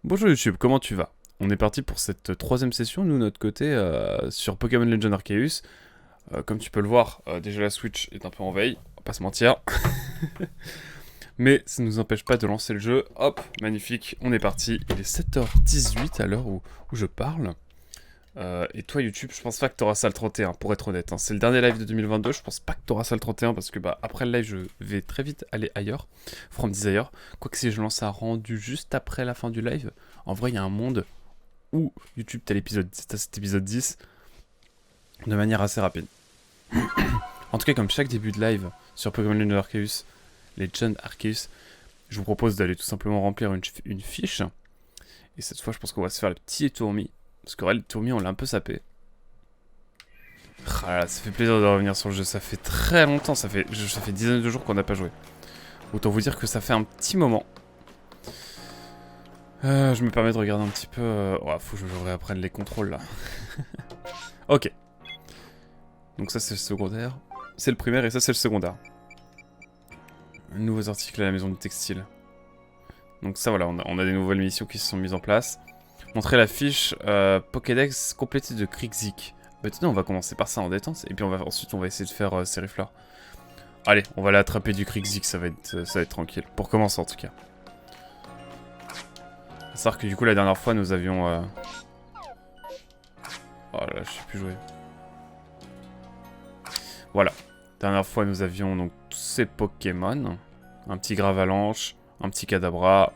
Bonjour YouTube, comment tu vas? On est parti pour cette troisième session, nous, de notre côté, sur Pokémon Legend Arceus. Comme tu peux le voir, déjà la Switch est un peu en veille, on va pas se mentir. Mais ça ne nous empêche pas de lancer le jeu. Hop, magnifique, on est parti. Il est 7h18 à l'heure où je parle. Et toi YouTube, je pense pas que t'auras ça le 31, pour être honnête, hein. C'est le dernier live de 2022, je pense pas que t'auras ça le 31 parce que bah après le live je vais très vite aller ailleurs, From Desire. Quoique si je lance un rendu juste après la fin du live, en vrai il y a un monde où YouTube t'as cet épisode 10 de manière assez rapide. En tout cas comme chaque début de live sur Pokémon Legend Arceus, je vous propose d'aller tout simplement remplir une fiche. Et cette fois je pense qu'on va se faire le petit étourmi. Parce que le tourmi on l'a un peu sapé. Ah là, ça fait plaisir de revenir sur le jeu, ça fait très longtemps, ça fait dizaines de jours qu'on n'a pas joué. Autant vous dire que ça fait un petit moment. Je me permets de regarder un petit peu... Oh, faut que je réapprenne les contrôles là. Ok. Donc ça c'est le secondaire. C'est le primaire et ça c'est le secondaire. Nouveaux articles à la maison du textile. Donc ça voilà, on a des nouvelles missions qui se sont mises en place. Montrer la fiche Pokédex complétée de Krixik. Bah tenez, on va commencer par ça en détente. Et puis ensuite on va essayer de faire Sérifleur. Allez, on va aller attraper du Krixik, ça va être tranquille. Pour commencer en tout cas. À savoir que du coup la dernière fois nous avions... Oh là là, je sais plus jouer. Voilà. Dernière fois nous avions donc tous ces Pokémon. Un petit Gravalanche, un petit Kadabra.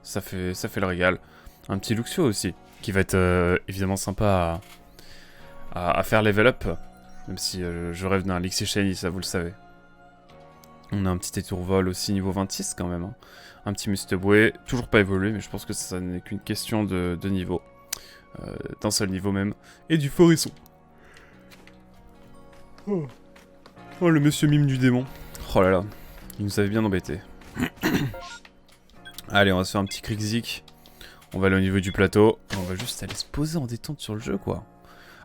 Ça fait le régal. Un petit Luxio aussi, qui va être évidemment sympa à faire level up. Même si je rêve d'un Lixie Shiny, ça vous le savez. On a un petit Étourvol aussi niveau 26 quand même. Hein. Un petit Musteboué, toujours pas évolué, mais je pense que ça n'est qu'une question de niveau. D'un seul niveau même. Et du Forisson. Oh. Oh, le monsieur mime du démon. Oh là là, il nous avait bien embêté. Allez, on va se faire un petit Krixik. On va aller au niveau du plateau. Et on va juste aller se poser en détente sur le jeu, quoi.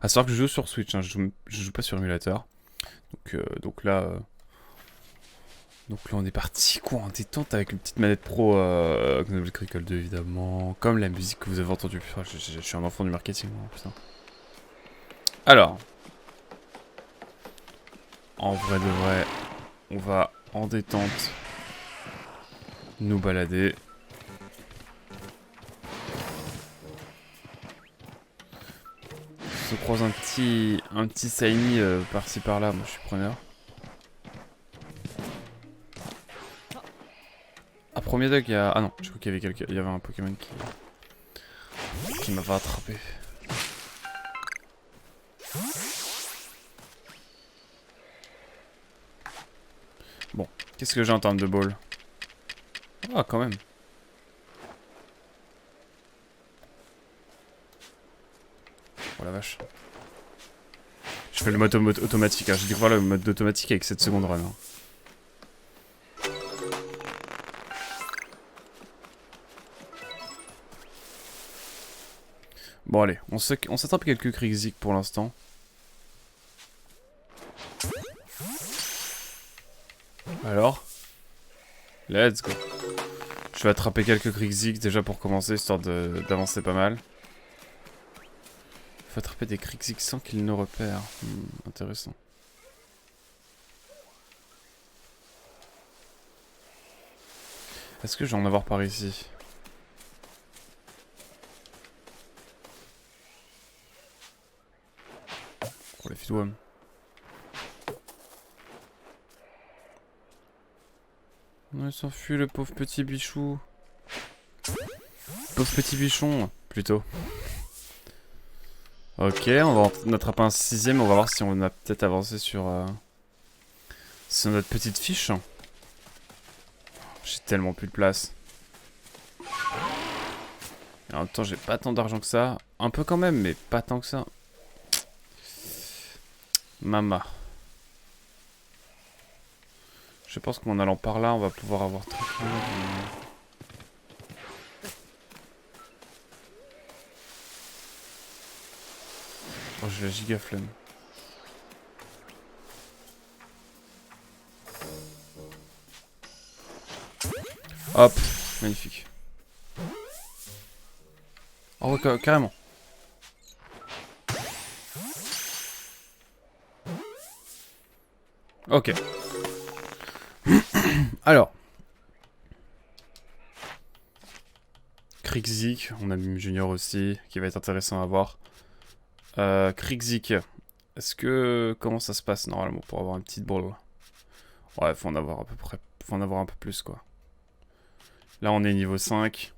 À savoir que je joue sur Switch, hein, je joue pas sur émulateur. Donc là... Donc là on est parti quoi en détente avec une petite manette pro Xenoblade Chronicle 2 évidemment, comme la musique que vous avez entendue. Oh, je suis un enfant du marketing, moi, putain. Alors, en vrai de vrai, on va en détente nous balader. On se croise un petit Shiny par-ci par-là, moi je suis preneur. À premier dog, il y a... Ah non, je crois qu'il y avait il y avait un Pokémon qui m'avait attrapé. Bon, qu'est-ce que j'ai en termes de ball? Ah, quand même. Oh la vache. Je fais le mode automatique, hein. J'ai découvert le mode automatique avec cette seconde run. Hein. Bon allez, on s'attrape quelques Krixik pour l'instant. Alors, let's go. Je vais attraper quelques Krixik déjà pour commencer, histoire d'avancer pas mal. Faut attraper des Krixik sans qu'ils nous repèrent. Intéressant. Est-ce que je vais en avoir par ici? Pour les Fidwam. Non, il s'enfuit le pauvre petit bichou. Pauvre petit bichon, plutôt. Ok, on va en attraper un sixième, on va voir si on a peut-être avancé sur notre petite fiche. J'ai tellement plus de place. Et en même temps, j'ai pas tant d'argent que ça. Un peu quand même, mais pas tant que ça. Mama. Je pense qu'en allant par là, on va pouvoir avoir tranquillement Oh, j'ai la giga flemme. Hop, magnifique. Oh, ouais, carrément. Ok. Alors. Krixik, on a mis Junior aussi, qui va être intéressant à voir. Krixik, est-ce que... Comment ça se passe normalement pour avoir une petite boule? Ouais, faut en avoir à peu près... Faut en avoir un peu plus, quoi. Là, on est niveau 5.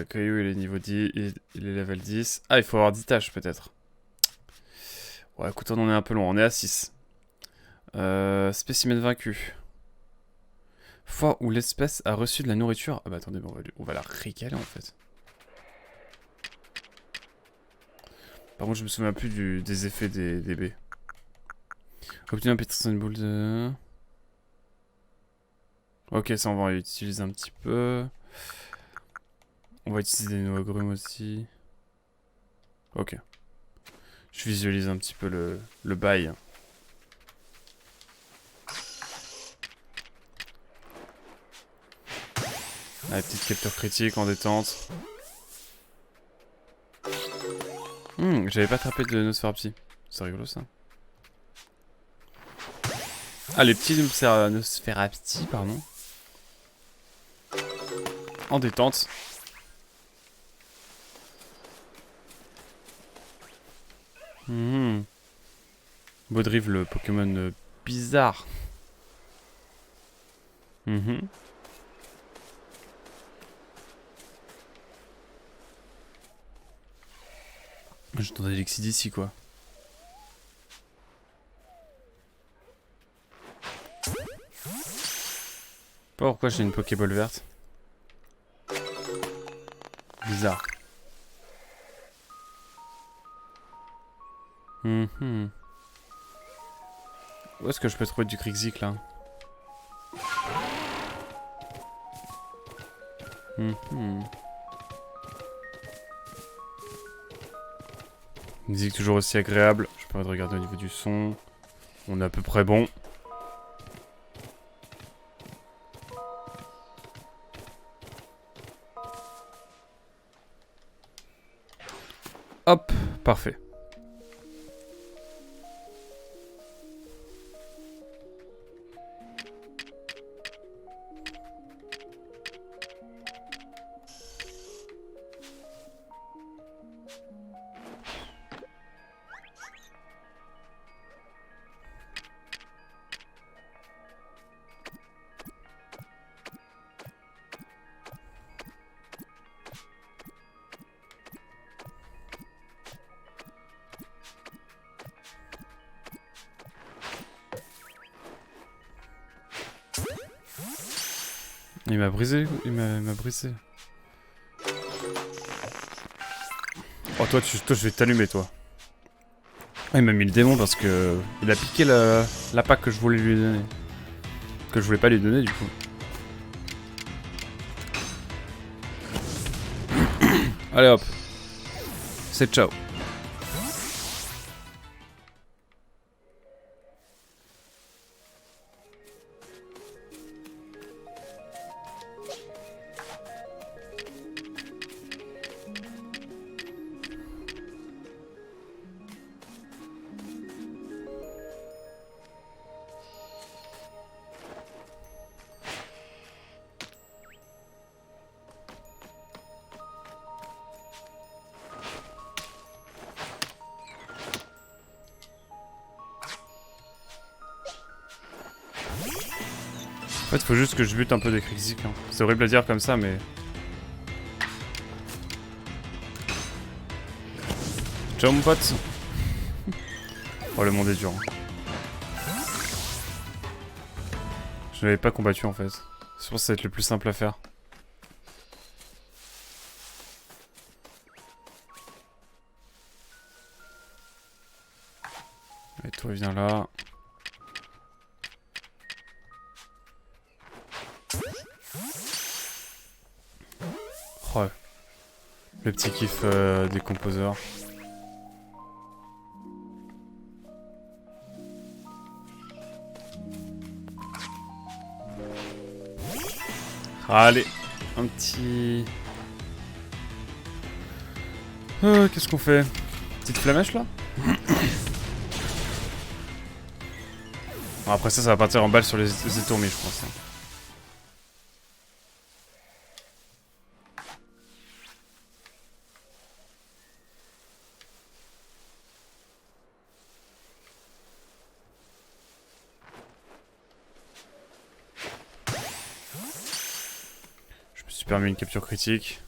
Caillou, il est niveau 10, il est level 10. Ah, il faut avoir 10 tâches, peut-être. Ouais, écoute, on en est un peu loin, on est à 6. Spécimen vaincu. Fois où l'espèce a reçu de la nourriture... Ah bah attendez, on va la récaler, en fait. Par contre, je me souviens plus des effets des baies. Obtenir un Peterson Boule de... Ok, ça, on va utiliser un petit peu. On va utiliser des noix agrumes aussi. Ok. Je visualise un petit peu le bail. La petite capture critique en détente. J'avais pas attrapé de Nosferapti. C'est rigolo ça. Ah, les petits Nosferapti, pardon. En détente. Baudrive, le Pokémon bizarre. J'entendais l'Exide ici, quoi. Pourquoi j'ai une Pokéball verte? Bizarre. Où est-ce que je peux trouver du Krixik là? Musique toujours aussi agréable. Je peux regarder au niveau du son. On est à peu près bon. Hop, parfait. Il m'a brisé, il m'a brisé. Oh toi, je vais t'allumer toi. Ah, il m'a mis le démon parce que il a piqué la pack que je voulais lui donner. Que je voulais pas lui donner du coup. Allez hop. C'est ciao. En fait, faut juste que je bute un peu des Krixik. Hein. C'est horrible à dire comme ça, mais... Ciao mon pote. Oh, le monde est dur. Je n'avais pas combattu en fait. Je pense que ça va être le plus simple à faire. Et toi, viens là. Oh, le petit kiff des composeurs. Allez, un petit Qu'est-ce qu'on fait? Petite flamèche là? Bon, après ça va partir en balle sur les étourmis, je pense. Hein. Je me suis permis une capture critique.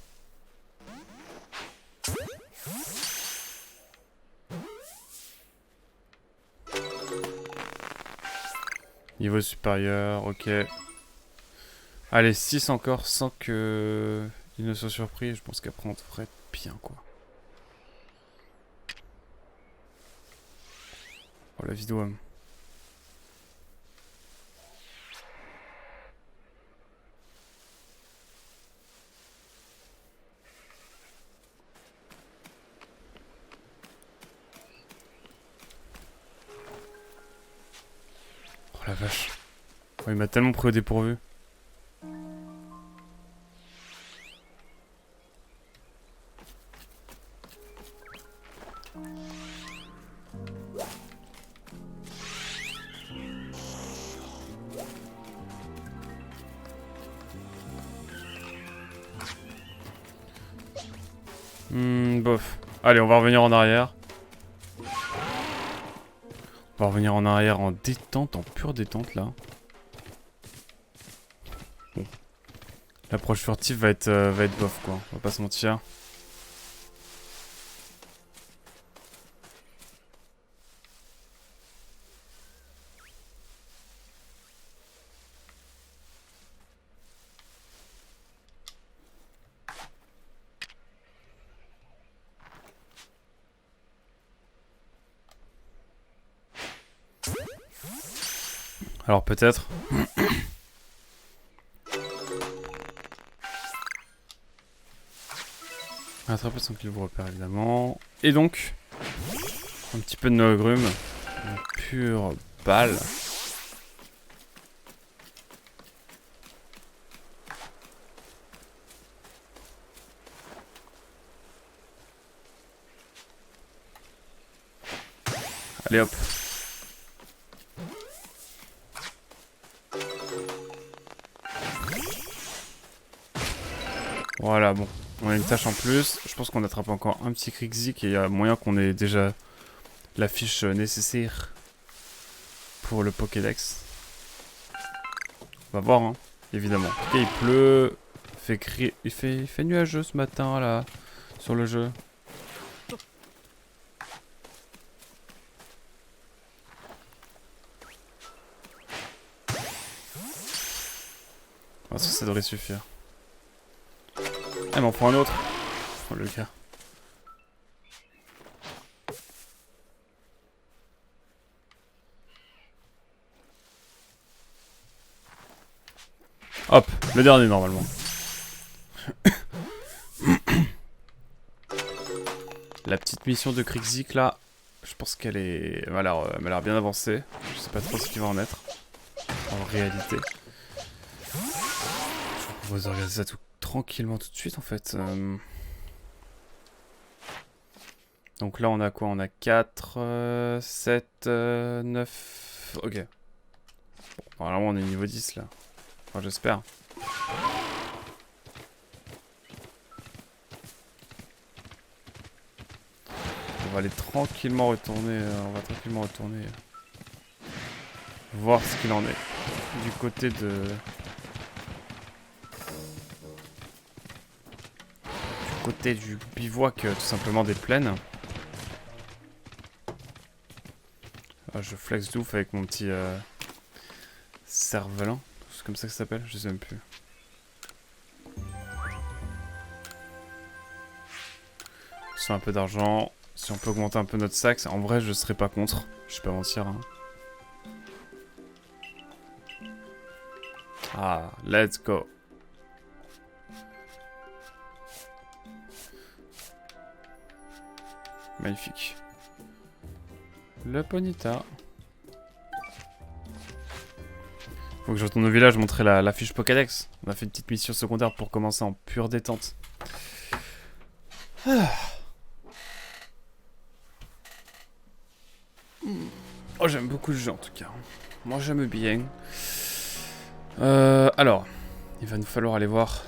Niveau supérieur, ok. Allez, 6 encore sans que il ne soit surpris. Je pense qu'après on devrait être bien quoi. Oh la vidéo. Oh la vache. Oh, il m'a tellement pris au dépourvu. Bof. Allez, on va revenir en arrière. On va revenir en arrière en détente, en pure détente là. Bon. L'approche furtive va être bof quoi, on va pas se mentir. Alors peut-être. Attraper sans qu'il vous repère évidemment. Et donc, un petit peu de Nogrume. Une pure balle. Allez hop. Voilà, bon. On a une tâche en plus. Je pense qu'on attrape encore un petit Krixik et il y a moyen qu'on ait déjà la fiche nécessaire pour le Pokédex. On va voir, hein, évidemment. En tout cas, il pleut. Il fait nuageux ce matin, là, sur le jeu. Ah, ça devrait suffire. Ah, il m'en faut un autre. Oh, le gars. Hop, le dernier normalement. La petite mission de Krixik là, je pense qu'elle est... elle a l'air bien avancée. Je sais pas trop ce qu'il va en être. En réalité. Je vous propose de regarder ça tout tranquillement tout de suite en fait. Donc là on a quoi? On a 4, 7, 9... Ok. Bon, normalement on est niveau 10 là. Enfin j'espère. On va aller tranquillement retourner. On va tranquillement retourner. Voir ce qu'il en est. Du côté de... côté du bivouac, tout simplement des plaines. Ah, je flex de ouf avec mon petit cerf-volant. C'est comme ça que ça s'appelle, je sais même plus. C'est un peu d'argent. Si on peut augmenter un peu notre sac, en vrai je serais pas contre. Je vais pas mentir. Hein. Ah, let's go. Magnifique. Le Ponyta. Faut que je retourne au village montrer la fiche Pokédex. On a fait une petite mission secondaire pour commencer en pure détente. Ah. Oh, j'aime beaucoup le jeu en tout cas. Moi j'aime bien. Alors, il va nous falloir aller voir.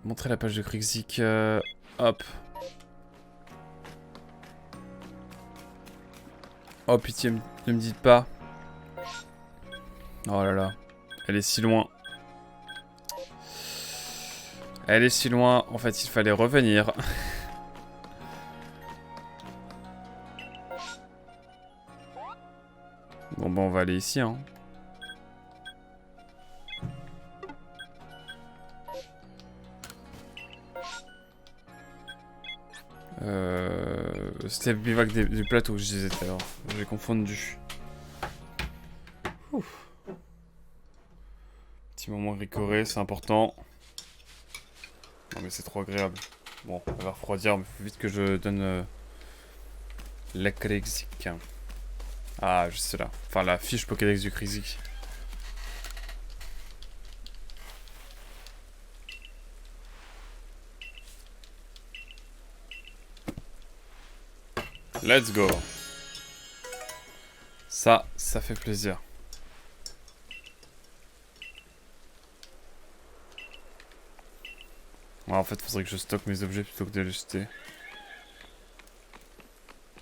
Montrer la page de Krixik. Hop. Oh pitié, ne me dites pas. Oh là là. Elle est si loin. Elle est si loin. En fait, il fallait revenir. Bon, on va aller ici, hein. C'était le bivac du plateau, je disais tout à l'heure. J'ai confondu. Ouf. Petit moment ricoré, c'est important. Non mais c'est trop agréable. Bon, on va refroidir, mais faut vite que je donne la Krixik. Ah, je sais là. Enfin, la fiche Pokédex du Krixik. Let's go. Ça fait plaisir. Ouais, en fait, faudrait que je stocke mes objets plutôt que de les jeter.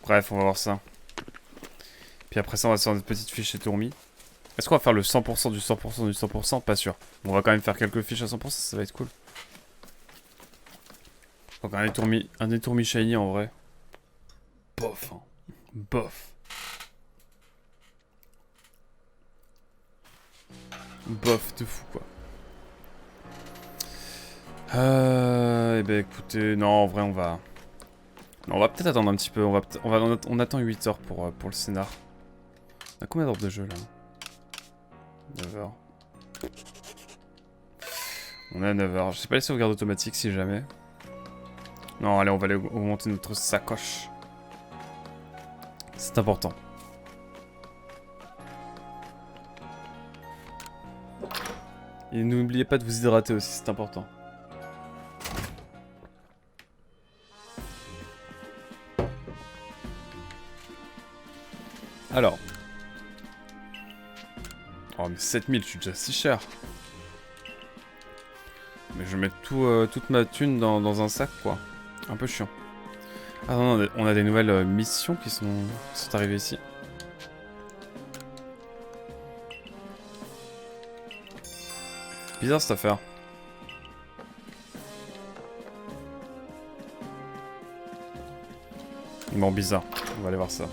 Bref, on va voir ça. Puis après ça, on va se faire une petite fiche chez Tourmi. Est-ce qu'on va faire le 100% du 100% du 100%? Pas sûr. On va quand même faire quelques fiches à 100%, ça va être cool. Donc un étourmi shiny en vrai. Bof, hein. Bof. Bof de fou quoi. Eh ben écoutez, non en vrai on va... Non, on va peut-être attendre un petit peu, on attend 8 heures pour le scénar. On a combien d'heures de jeu là? 9 heures. On est à 9 heures, je sais pas les sauvegardes automatiques si jamais. Non allez on va aller augmenter notre sacoche. C'est important. Et n'oubliez pas de vous hydrater aussi, c'est important. Alors. Oh mais 7000, je suis déjà si cher. Mais je vais mettre toute ma thune dans un sac quoi. Un peu chiant. Ah non, on a des nouvelles missions qui sont arrivées ici. Bizarre cette affaire. Bon, bizarre. On va aller voir ça.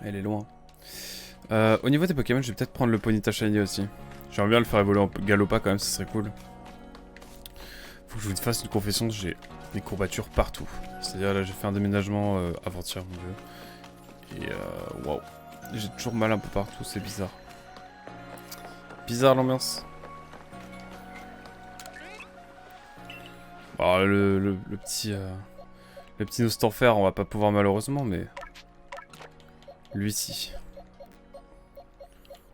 Elle est loin. Au niveau des Pokémon, je vais peut-être prendre le Ponyta Shiny aussi. J'aimerais bien le faire évoluer en Galopa quand même, ce serait cool. Faut que je vous fasse une confession, j'ai des courbatures partout. C'est-à-dire là j'ai fait un déménagement avant-hier mon dieu. Et waouh. J'ai toujours mal un peu partout, c'est bizarre. Bizarre l'ambiance. Bon, le petit Nostanfer, on va pas pouvoir malheureusement, mais... Lui si.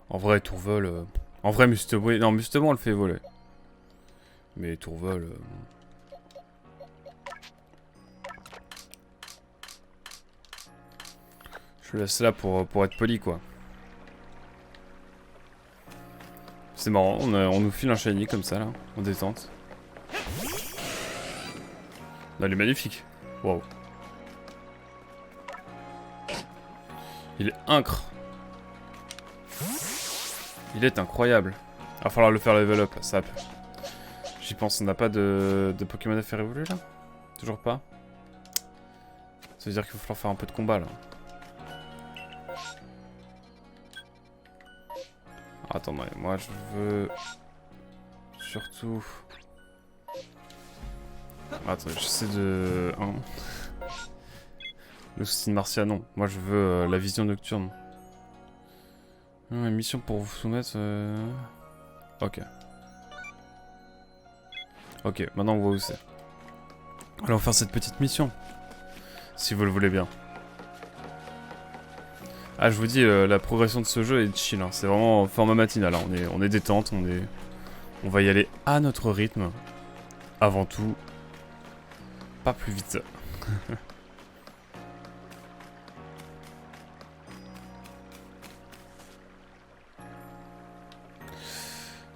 En vrai, Tourvol... En vrai, Mustemo... Non, Mustemo, on le fait voler. Mais Tourvol... Je laisse là pour être poli, quoi. C'est marrant, on nous file un shiny comme ça, là, en détente. Non, il est magnifique. Waouh. Il est incre. Il est incroyable. Il va falloir le faire level up, ça. J'y pense, on n'a pas de Pokémon à faire évoluer, là? Toujours pas? Ça veut dire qu'il va falloir faire un peu de combat, là. Attends, moi je veux... Surtout... Attends, j'essaie de... Hein. Le souci de Marcia, non. Moi je veux la vision nocturne. Une mission pour vous soumettre... Ok. Ok, maintenant on voit où c'est. Allons faire cette petite mission. Si vous le voulez bien. Ah, je vous dis, la progression de ce jeu est chill, hein. C'est vraiment format matinal, hein. On est détente, on va y aller à notre rythme. Avant tout, pas plus vite.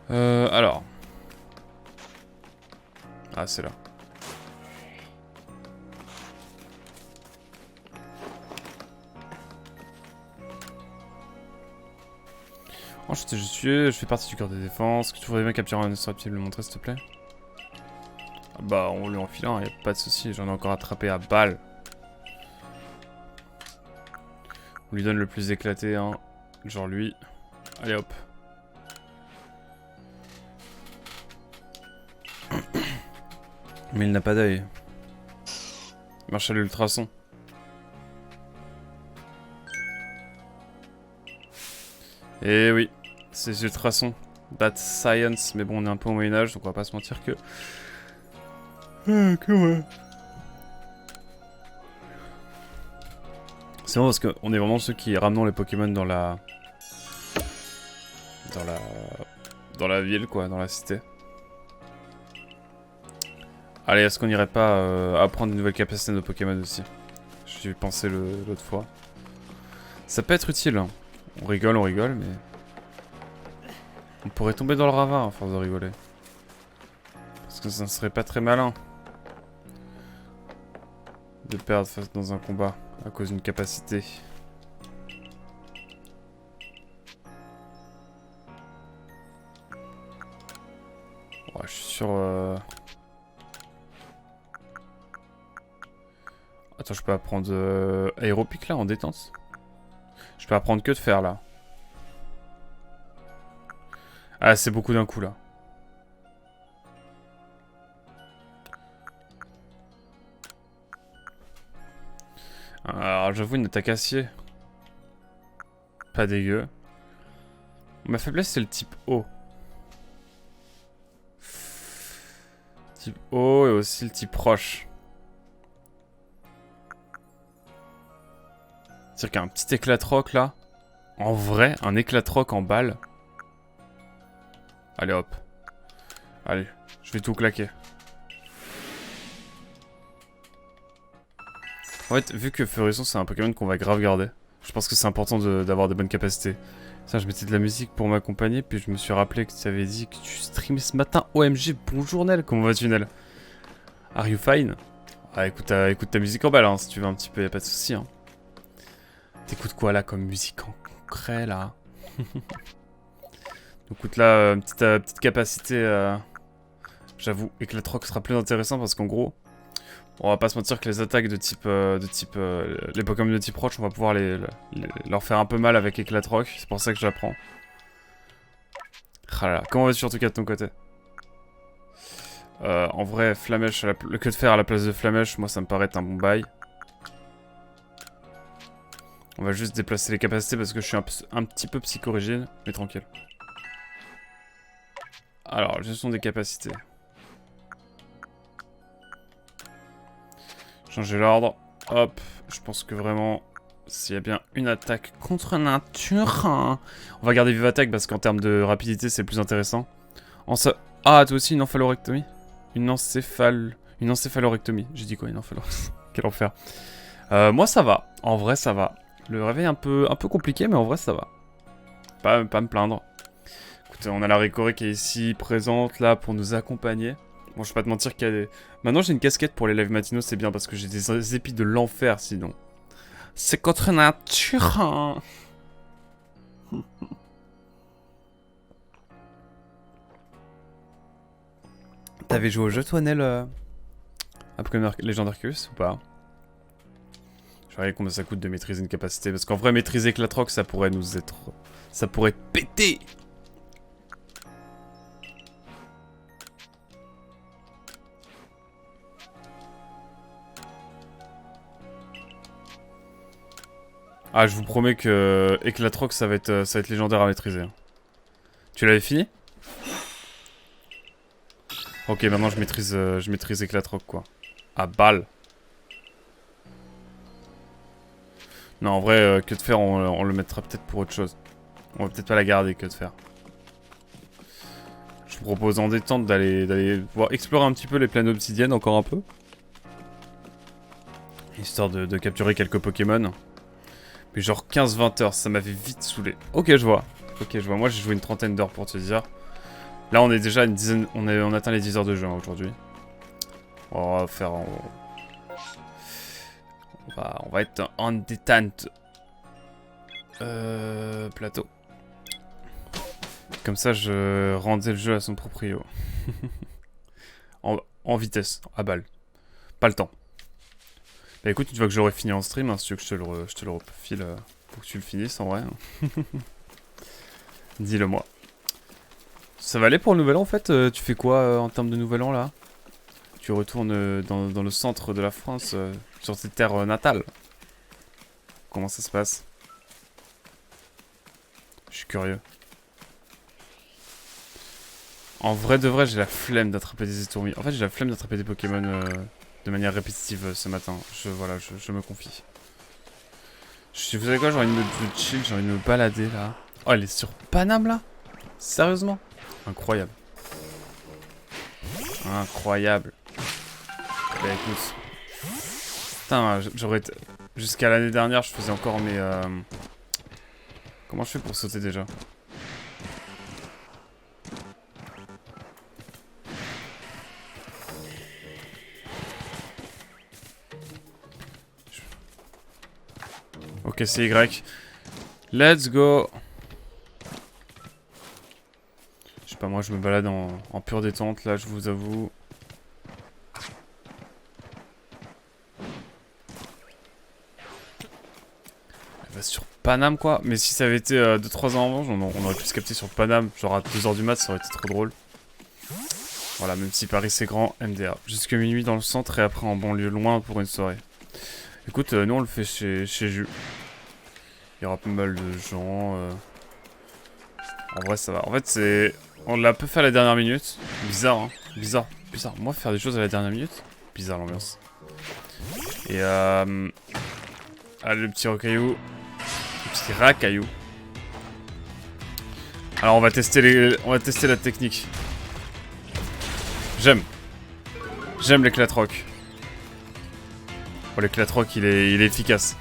Alors. Ah, c'est là. Enchanté, je fais partie du corps de défense. Que tu voudrais bien capturer un indestructible, le montrer s'il te plaît? Ah bah, on lui enfile un, y'a pas de soucis, j'en ai encore attrapé à balle. On lui donne le plus éclaté, hein. Genre lui. Allez hop. Mais il n'a pas d'œil. Marche à l'ultrason. Et oui, c'est ultrasons. That's science. Mais bon, on est un peu au Moyen-Âge, donc on va pas se mentir que. Que ouais. C'est bon parce qu'on est vraiment ceux qui ramenons les Pokémon dans la. Dans la ville, quoi, dans la cité. Allez, est-ce qu'on irait pas apprendre une nouvelle capacité de nos Pokémon aussi? J'y ai pensé l'autre fois. Ça peut être utile, hein. On rigole, mais... On pourrait tomber dans le ravin à force de rigoler. Parce que ça ne serait pas très malin. De perdre face dans un combat à cause d'une capacité. Oh, je suis sûr... Attends, je peux apprendre aéropique là en détente. Je peux apprendre que de faire là. Ah, c'est beaucoup d'un coup là. Alors j'avoue une attaque acier. Pas dégueu. Ma faiblesse c'est le type O. Type O et aussi le type roche. C'est-à-dire qu'il y a un petit éclat de roc là. En vrai, un éclat de roc en balle. Allez hop. Allez, je vais tout claquer. En fait, vu que Furison c'est un Pokémon qu'on va grave garder, je pense que c'est important d'avoir de bonnes capacités. Ça, je mettais de la musique pour m'accompagner, puis je me suis rappelé que tu avais dit que tu streamais ce matin. OMG, bonjour Nel, comment vas-tu Nel? Are you fine? Ah, écoute ta musique en balle, hein, si tu veux un petit peu, y'a pas de soucis. Hein. T'écoutes quoi là comme musique en concret là? Écoute là, petite capacité, j'avoue, Éclat de Roc sera plus intéressant parce qu'en gros, on va pas se mentir que les attaques de type, les Pokémon de type roche, on va pouvoir leur faire un peu mal avec Éclat de Roc, c'est pour ça que j'apprends. Ah là là, comment vas-tu en tout cas de ton côté? En vrai, Flamèche, le queue de fer à la place de Flamèche, moi ça me paraît être un bon bail. On va juste déplacer les capacités parce que je suis un petit peu psychorigide, mais tranquille. Alors, gestion des capacités. Changer l'ordre. Hop, je pense que vraiment, s'il y a bien une attaque contre nature, hein, on va garder vive attaque parce qu'en termes de rapidité, c'est plus intéressant. Ah, toi aussi une encéphalectomie? Une encéphalectomie. J'ai dit quoi, une encéphalectomie? Quel enfer. Moi, ça va. En vrai, ça va. Le réveil un peu compliqué, mais en vrai, ça va. Pas me plaindre. Écoutez, on a la Ricoré qui est ici, présente, là, pour nous accompagner. Bon, je vais pas te mentir qu'il y a des... Maintenant, j'ai une casquette pour les lives matinaux, c'est bien, parce que j'ai des épis de l'enfer, sinon. C'est contre nature, hein. T'avais joué au jeu, toi, Nel, à Pokémon Légendaire Arceus, ou pas? Je vais regarder combien ça coûte de maîtriser une capacité, parce qu'en vrai, maîtriser Éclat de Roc, ça pourrait nous être... Ça pourrait être pété. Ah, je vous promets que Éclat de Roc, ça va être légendaire à maîtriser. Tu l'avais fini? Ok, maintenant je maîtrise Éclat de Roc, quoi. À balle. Non, en vrai, que de faire, on le mettra peut-être pour autre chose. On va peut-être pas la garder, que de faire. Je vous propose en détente d'aller voir explorer un petit peu les plaines obsidiennes encore un peu. Histoire de capturer quelques Pokémon. Mais genre 15-20 heures, ça m'avait vite saoulé. Ok, je vois. Ok, je vois. Moi, j'ai joué une trentaine d'heures pour te dire. Là, on est déjà à une dizaine... On atteint les 10 heures de jeu hein, aujourd'hui. On va faire... On va être en détente. Plateau. Comme ça, je rendais le jeu à son proprio. en vitesse, à balle. Pas le temps. Bah écoute, une fois que j'aurai fini en stream, hein, si tu veux que je te le refile pour que tu le finisses en vrai. Dis-le moi. Ça va aller pour le nouvel an en fait tu fais quoi en termes de nouvel an là? Tu retournes dans le centre de la France, sur tes terres natales. Comment ça se passe? Je suis curieux. En vrai de vrai, j'ai la flemme d'attraper des étourmis. En fait, j'ai la flemme d'attraper des Pokémon de manière répétitive ce matin. Voilà, je me confie. Vous savez quoi, j'ai envie de chill, j'ai envie de me balader là. Oh, elle est sur Paname là? Sérieusement? Incroyable. Incroyable. Bah écoute. Putain, j'aurais... Jusqu'à l'année dernière, je faisais encore mes... Comment je fais pour sauter déjà? Ok, c'est Y. Let's go. Je sais pas, moi je me balade en pure détente, là, je vous avoue. Elle va sur Paname, quoi. Mais si ça avait été 2-3 ans avant, on aurait pu se capter sur Paname. Genre à 2 h du mat, ça aurait été trop drôle. Voilà, même si Paris c'est grand, MDA. Jusque minuit dans le centre et après en banlieue loin pour une soirée. Écoute, nous on le fait chez Jus. Il y aura pas mal de gens. En vrai, ça va. En fait, c'est... On l'a peu fait à la dernière minute. Bizarre, hein. Bizarre. Moi, faire des choses à la dernière minute. Bizarre, l'ambiance. Et allez, le petit rocaillou. Le petit racaillou. Alors, on va tester la technique. J'aime l'éclatroc. Oh, l'éclatroc, il est efficace.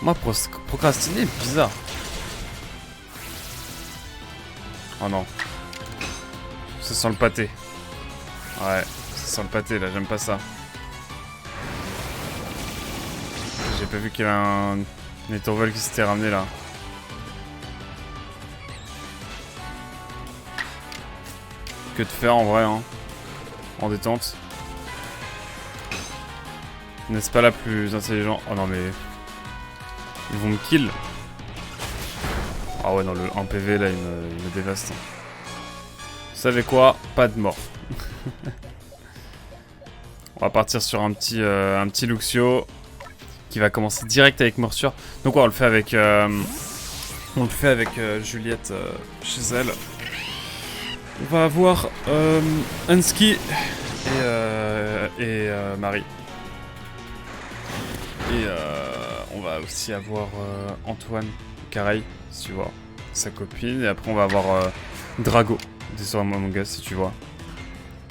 Moi, procrastiner, bizarre. Oh non. Ça sent le pâté. Ouais, ça sent le pâté là, j'aime pas ça. J'ai pas vu qu'il y avait un étourvol qui s'était ramené là. Que de faire en vrai, hein. En détente. N'est-ce pas la plus intelligente? Oh non mais... Ils vont me kill. Ah ouais non, le 1 PV là il me dévaste. Vous savez quoi? Pas de mort. On va partir sur un petit Luxio qui va commencer direct avec morsure. Donc ouais, on le fait avec Juliette chez elle. On va avoir Ansky et Marie. Et on va aussi avoir Antoine Careil, si tu vois, sa copine. Et après on va avoir Drago, des Among Us, si tu vois.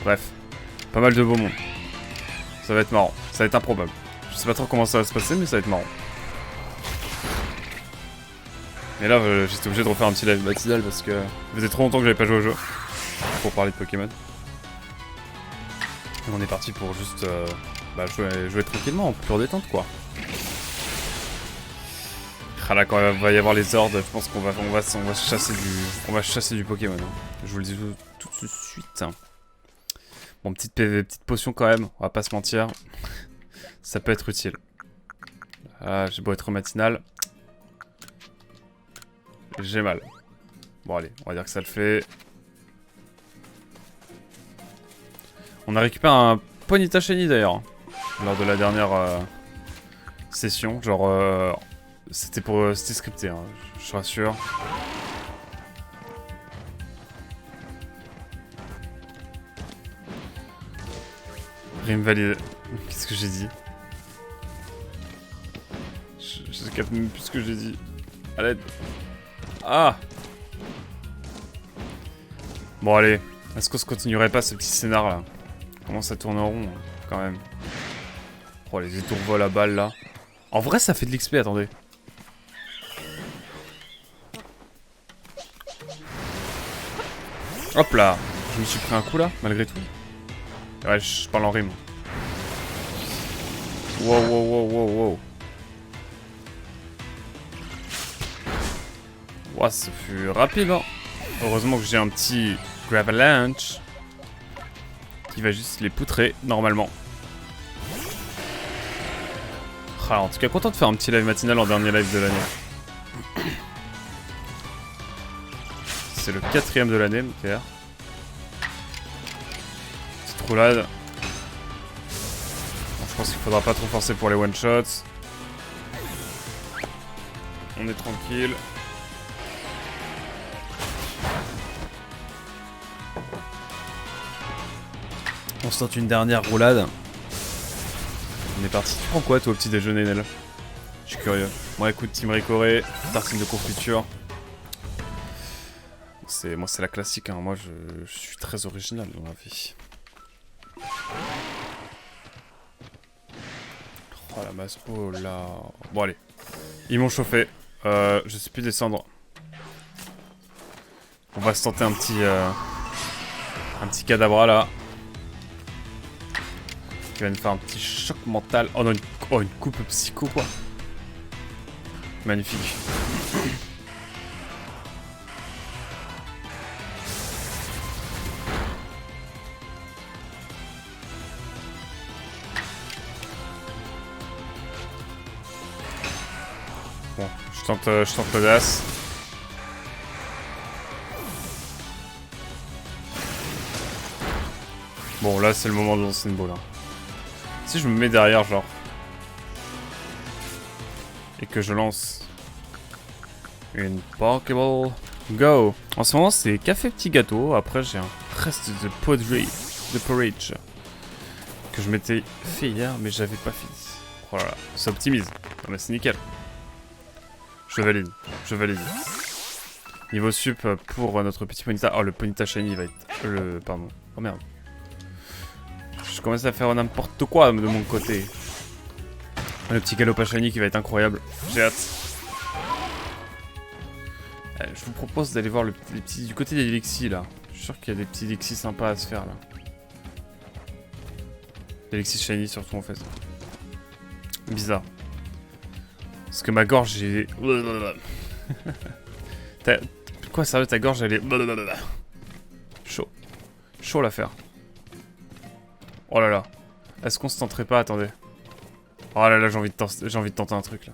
Bref, pas mal de beau monde. Ça va être marrant, ça va être improbable. Je sais pas trop comment ça va se passer, mais ça va être marrant. Et là, j'étais obligé de refaire un petit live matinal parce que ça faisait trop longtemps que j'avais pas joué au jeu pour parler de Pokémon. Et on est parti pour juste jouer tranquillement, en pure détente quoi. Ah là, quand il va y avoir les hordes, je pense qu'on va chasser du Pokémon. Hein. Je vous le dis tout de suite. Bon, petite potion quand même, on va pas se mentir. Ça peut être utile. Ah, j'ai beau être matinal. J'ai mal. Bon allez, on va dire que ça le fait. On a récupéré un Ponyta Shiny d'ailleurs. Lors de la dernière session. Genre, c'était scripté, hein, je rassure. Rime valide. Qu'est-ce que j'ai dit? Je capte même plus ce que j'ai dit. À l'aide. Ah! Bon, allez. Est-ce qu'on se continuerait pas ce petit scénar là? Comment ça tourne en rond, hein, quand même. Oh, les étourvols à balles là. En vrai, ça fait de l'XP, attendez. Hop là. Je me suis pris un coup là, malgré tout. Ouais, je parle en rime. Wow, wow, wow, wow, wow. Ouah, ça fut rapide, hein. Heureusement que j'ai un petit Gravalanche qui va juste les poutrer, normalement. Ah, en tout cas, content de faire un petit live matinal en dernier live de l'année. C'est le 4ème de l'année, mon père. Petite roulade. Bon, je pense qu'il faudra pas trop forcer pour les one-shots. On est tranquille. On se tente une dernière roulade. On est parti. Tu prends quoi toi au petit déjeuner, Nel? Je suis curieux. Moi écoute, Team Ricoré, tartine de confiture. Moi c'est la classique, hein. Moi je suis très original dans la vie. Oh la masse, oh là. Bon allez. Ils m'ont chauffé. Je sais plus descendre. On va se tenter un petit cadabra là. Qui va nous faire un petit choc mental. Oh non, une coupe psycho quoi. Magnifique. Bon, je tente l'audace. Bon, là c'est le moment de lancer une balle. Hein. Si je me mets derrière, genre. Et que je lance une Pokéball. Go! En ce moment, c'est café petit gâteau. Après, j'ai un reste de porridge que je m'étais fait hier, mais j'avais pas fini. Oh là là, ça optimise. Non, mais c'est nickel. Je valide, je valide. Niveau sup pour notre petit Ponyta. Oh, le Ponyta Shiny va être. Pardon. Oh merde. Je commence à faire n'importe quoi de mon côté. Le petit Galop Shiny qui va être incroyable. J'ai hâte. Je vous propose d'aller voir les petits du côté des Elixir là. Je suis sûr qu'il y a des petits Elixir sympas à se faire là. Elixir Shiny surtout en fait. Bizarre. Parce que ma gorge est... Quoi sérieux, ta gorge elle est... Chaud. Chaud l'affaire. Oh là là. Est-ce qu'on se tenterait pas? Attendez. Oh là là, j'ai envie de tenter un truc là.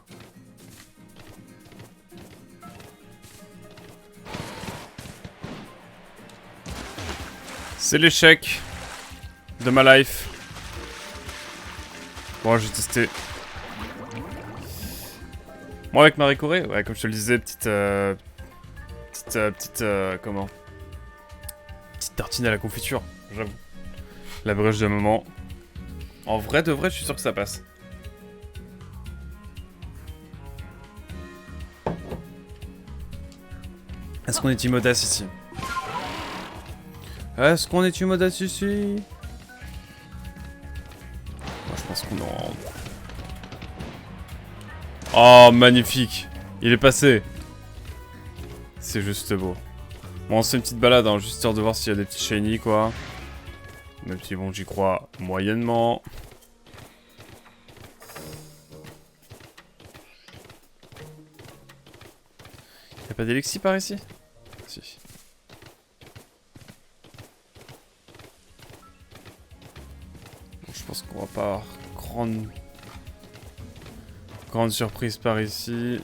C'est l'échec de ma life. Bon, j'ai testé. Moi avec Marie Corée, ouais, comme je te le disais, comment? Petite tartine à la confiture, j'avoue. La brèche de moment. En vrai de vrai, je suis sûr que ça passe. Est-ce qu'on est team audace ici? Est-ce qu'on est team audace ici? Moi, je pense qu'on en... Oh, magnifique! Il est passé! C'est juste beau. Bon, c'est une petite balade, hein, juste histoire de voir s'il y a des petits shiny, quoi. Même si, bon, j'y crois moyennement. Y'a pas d'Elixir par ici? Si. Bon, je pense qu'on va pas avoir grande surprise par ici.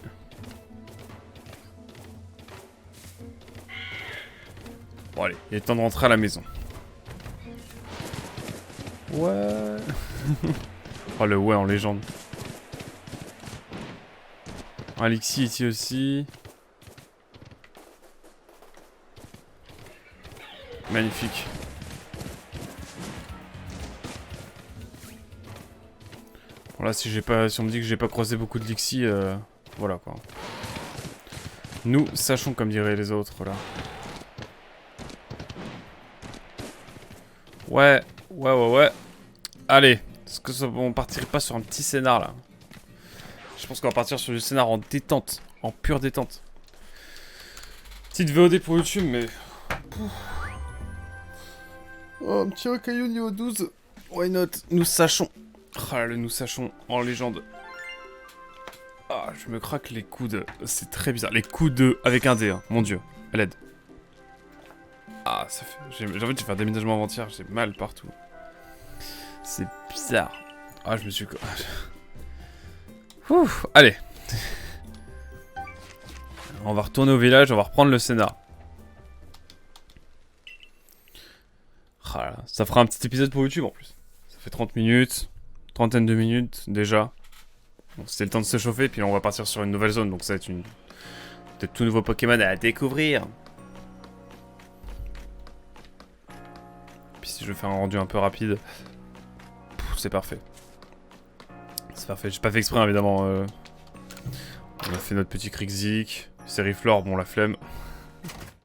Bon allez, il est temps de rentrer à la maison. Ouais. Oh le ouais en légende. Un Elixir ici aussi. Magnifique. Bon, là, si on me dit que j'ai pas croisé beaucoup de Lixie, voilà quoi. Nous sachons comme diraient les autres là. Ouais. Allez, est-ce que on partirait pas sur un petit scénar là? Je pense qu'on va partir sur du scénar en détente, en pure détente. Petite VOD pour YouTube, mais... Oh, un petit recaillou niveau 12. Why not? Nous sachons. Ah, le nous sachons en légende. Ah, je me craque les coudes. C'est très bizarre. Les coudes avec un D, hein. Mon dieu. À l'aide. Ah, ça fait... J'ai envie de faire un déménagement avant-hier. J'ai mal partout. C'est bizarre. Ah, je me suis... Ouf, allez. On va retourner au village, on va reprendre le scénar. Ah, ça fera un petit épisode pour YouTube en plus. Ça fait 30 minutes, trentaine de minutes déjà. Bon, c'était le temps de se chauffer, puis on va partir sur une nouvelle zone, donc ça va être peut-être tout nouveau Pokémon à découvrir. Puis si je veux faire un rendu un peu rapide, c'est parfait. C'est parfait, j'ai pas fait exprès évidemment. On a fait notre petit Krixik, Sériflore, bon la flemme.